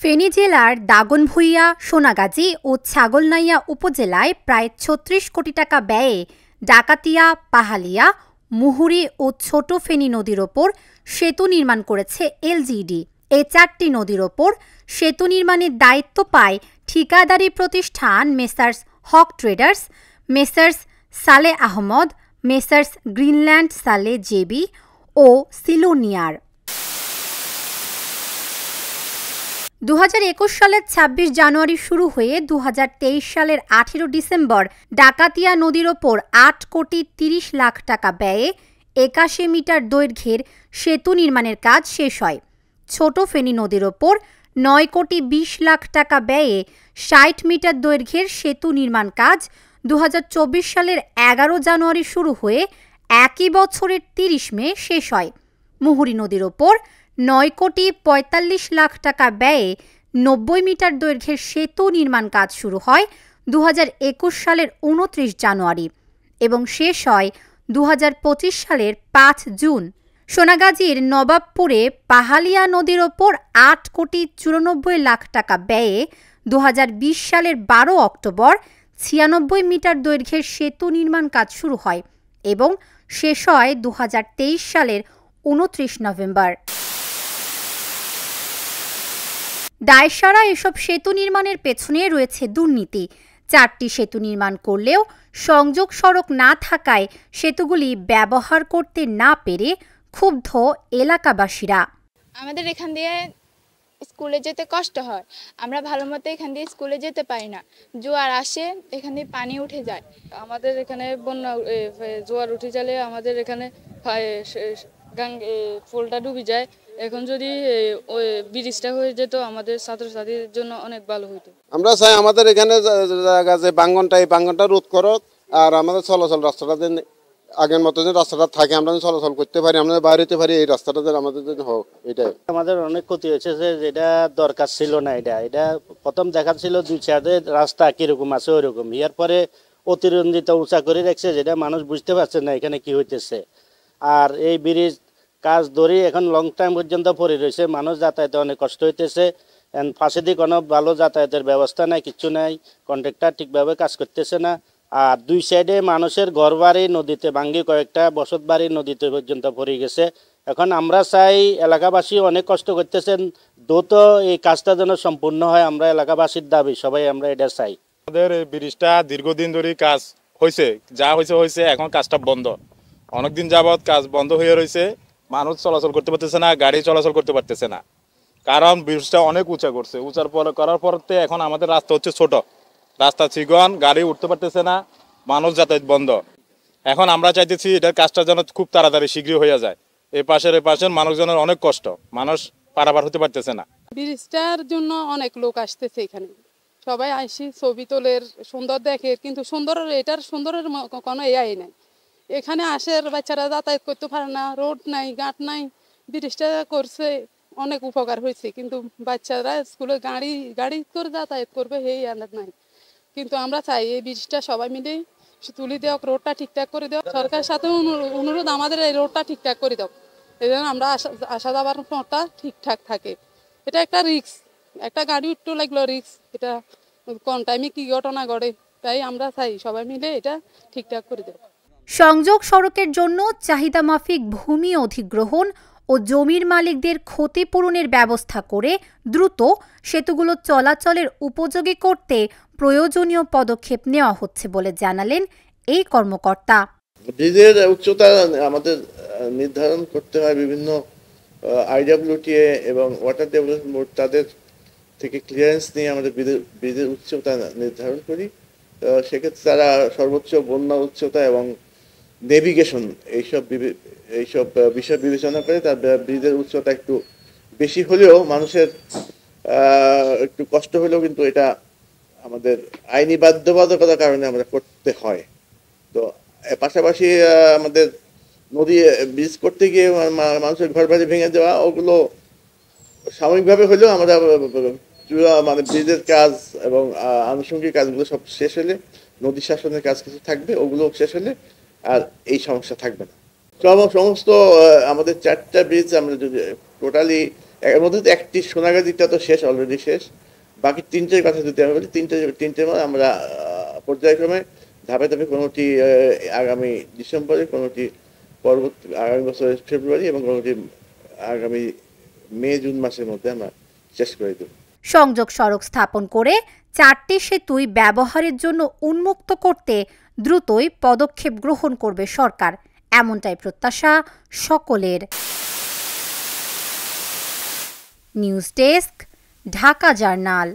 ফেনী জেলার দাগনভূঞা, সোনাগাজী ও ছাগলনাইয়া উপজেলায় প্রায় ৩৬ কোটি টাকা ব্যয়ে ডাকাতিয়া, পাহালিয়া, মুহুরী ও ছোট ফেনী নদীর ওপর সেতু নির্মাণ করেছে এলজিইডি। এই ৪টি নদীর ওপর সেতু নির্মাণের দায়িত্ব পায় ঠিকাদারি প্রতিষ্ঠান Messrs Haque Traders, Messrs Saleh Ahmad, Messrs Greenland সালে জেবি ও সিলোনিয়ার। ২০২১ সালের ২৬ জানুয়ারি শুরু হয়ে ২০২৩ সালের ১৮ ডিসেম্বর ডাকাতিয়া নদীর ওপর ৮ কোটি ৩০ লাখ টাকা ব্যয়ে ৮১ মিটার দৈর্ঘ্যের সেতু নির্মাণের কাজ শেষ হয়। ছোট ফেনী নদীর ওপর ৯ কোটি ২০ লাখ টাকা ব্যয়ে ৬০ মিটার দৈর্ঘ্যের সেতু নির্মাণ কাজ ২০২৪ সালের ১১ জানুয়ারি শুরু হয়ে একই বছরের ৩০ মে শেষ হয়। মুহুরী নদীর ওপর ৯ কোটি ৪৫ লাখ টাকা ব্যয়ে ৯০ মিটার দৈর্ঘ্যের সেতু নির্মাণ কাজ শুরু হয় ২০২১ সালের ২৯ জানুয়ারি এবং শেষ হয় ২০২৫ সালের ৫ জুন। সোনাগাজীর নবাবপুরে পাহালিয়া নদীর ওপর ৮ কোটি ৯৪ লাখ টাকা ব্যয়ে ২০২০ সালের ১২ অক্টোবর ৯৬ মিটার দৈর্ঘ্যের সেতু নির্মাণ কাজ শুরু হয় এবং শেষ হয় ২০২৩ সালের ২৯ নভেম্বর। দায়সারা এসব সেতু নির্মাণের পেছনে রয়েছে দুর্নীতি। ৪টি সেতু নির্মাণ করলেও সংযোগ সড়ক না থাকায় সেতুগুলি ব্যবহার করতে না পেরে ক্ষুব্ধ এলাকাবাসীরা। আমাদের এখান দিয়ে স্কুলে যেতে কষ্ট হয়, আমরা ভালো মতো এখান দিয়ে স্কুলে যেতে পারি না। জোয়ার আসে, এখান দিয়ে পানি উঠে যায়। আমাদের এখানে বন্যা জোয়ার উঠে গেলে আমাদের এখানে পোলটা ডুবে যায়। এখন যদি ওই ব্রিজটা হয়ে যেত আমাদের ছাত্রছাত্রীদের জন্য অনেক ভালো হতো। আমরা চাই আমাদের এখানে যে বাঙ্গনটা, এই বাঙ্গনটা রোধ করো, আর আমাদের চলাচল রাস্তাটা যেন আগের মতো যে রাস্তাটা থাকে আমরা চলাচল করতে পারি, আমরা বাইরে হতে পারি, এই রাস্তাটা যেন আমাদের জন্য হোক। এটাই আমাদের অনেক ক্ষতি হয়েছে, যে যেটা দরকার ছিল না। এটা প্রথম দেখা ছিল দুই সাইডে রাস্তা কিরকম আছে ওইরকম, ইয়ার পরে অতিরঞ্জিত উঁচা করে রাখছে, যেটা মানুষ বুঝতে পারছে না এখানে কি হইতেছে। আর এই ব্রিজ কাজ ধরে এখন লং টাইম পর্যন্ত পড়ে রয়েছে, মানুষ যাতায়াতে অনেক কষ্ট হইতেছে। পাশে দিয়ে কোনো ভালো যাতায়াতের ব্যবস্থা নাই, কিচ্ছু নাই, কন্ট্রাক্টর ঠিকভাবে কাজ করতেছে না। আর দুই সাইডে মানুষের ঘর বাড়ি নদীতে ভাঙ্গি, কয়েকটা বসত বাড়ি নদীতে পর্যন্ত পড়ে গেছে। এখন আমরা চাই, এলাকাবাসী অনেক কষ্ট করতেছেন, দ্রুত এই কাজটা যেন সম্পূর্ণ হয়। আমরা এলাকাবাসীর দাবি, সবাই আমরা এটা চাই। আমাদের এই ব্রিজটা দীর্ঘদিন ধরে কাজ হয়েছে, যা হয়েছে, এখন কাজটা বন্ধ। অনেকদিন যাবৎ কাজ বন্ধ হয়ে রয়েছে, মানুষ চলাচল করতে পারতেছে না, গাড়ি চলাচল করতে পারতেছে না, কারণ ব্রিজটা অনেক উঁচা করছে। করার পরতে এখন আমাদের রাস্তা হচ্ছে ছোট, রাস্তা চিকন, গাড়ি উঠতে পারতেছে না, মানুষ যাতায়াত বন্ধ। এখন আমরা চাইতেছি এটার কাজটা যেন খুব তাড়াতাড়ি শীঘ্রই হয়ে যায়। এই পাশের মানুষজনের অনেক কষ্ট, মানুষ পারাপার হতে পারতেছে না। ব্রিজটার জন্য অনেক লোক আসতেছে এখানে, সবাই আসি ছবি তোলের, সুন্দর দেখে, কিন্তু এটার সুন্দরের কোনো এআই নাই। এখানে আসে বাচ্চারা যাতায়াত করতে পারে না, রোড নাই, ঘাট নাই। ব্রিজটা করছে, অনেক উপকার হয়েছে, কিন্তু বাচ্চারা স্কুলে গাড়ি করে যাতায়াত করবে এই আন্দাজ নাই। কিন্তু আমরা চাই এই ব্রিজটা সবাই মিলে তুলে দেওয়া, রোডটা ঠিকঠাক করে দেওয়া। সরকারের সাথে অনুরোধ, আমাদের এই রোডটা ঠিকঠাক করে দাও, এই জন্য আমরা আসা যাবার পথটা ঠিকঠাক থাকে। এটা একটা রিস্ক, একটা গাড়ি উঠতে লাগলো রিস্ক, এটা কোন টাইমে কি ঘটনা ঘটে, তাই আমরা চাই সবাই মিলে এটা ঠিকঠাক করে দেওয়া। সংযোগ সড়কের জন্য চাহিদা মাফিক ভূমি অধিগ্রহণ ও জমির মালিকদের ক্ষতিপূরণের ব্যবস্থা করে দ্রুত সেতুগুলো চলাচলের উপযোগী করতে প্রয়োজনীয় পদক্ষেপ নেওয়া হচ্ছে বলে জানালেন এই কর্মকর্তা। ব্রিজের উচ্চতা আমাদের নির্ধারণ করতে হয় বিভিন্ন IWTA এবং ওয়াটার ডেভেলপমেন্ট বোর্ড, তাদের থেকে ক্লিয়ারেন্স নিয়ে আমাদের ব্রিজের উচ্চতা নির্ধারণ করি। সেক্ষেত্রে তারা সর্বোচ্চ বন্যা উচ্চতা এবং নেভিগেশন এইসব বিষয় বিবেচনা করে তার ব্রিজের উচ্চতা একটু বেশি হলেও মানুষের একটু কষ্ট হলেও কিন্তু এটা আমাদের আইনি বাধ্যবাধকতার কারণে আমরা করতে হয়। তো পাশাপাশি আমাদের নদী ব্রিজ করতে গিয়ে মানুষের ঘর বাড়ি ভেঙে দেওয়া, ওগুলো সাময়িকভাবে হলেও আমরা মানে ব্রিজের কাজ এবং আনুষঙ্গিক কাজগুলো সব শেষ হলে, নদী শাসনের কাজ কিছু থাকবে, ওগুলো শেষ হলে আর এই সমস্যা থাকবে না। সমস্ত আমাদের 4টা ব্রিজ আমরা যদি টোটালি এর মধ্যে তো একটি সোনাগাজীটা তো শেষ, অলরেডি শেষ। বাকি তিনটের কথা যদি আমি বলি, তিনটের মধ্যে আমরা পর্যায়ক্রমে ধাপে ধাপে কোনোটি আগামী ডিসেম্বরে, কোনোটি পরবর্তী আগামী বছরের ফেব্রুয়ারি এবং কোনোটি আগামী মে জুন মাসের মধ্যে আমরা শেষ করে দেব। সংযোগ সড়ক স্থাপন করে 4টি সেতুই ব্যবহারের জন্য উন্মুক্ত করতে দ্রুতই পদক্ষেপ গ্রহণ করবে সরকার, এমনটাই প্রত্যাশা সকলের। News desk, Dhaka journal.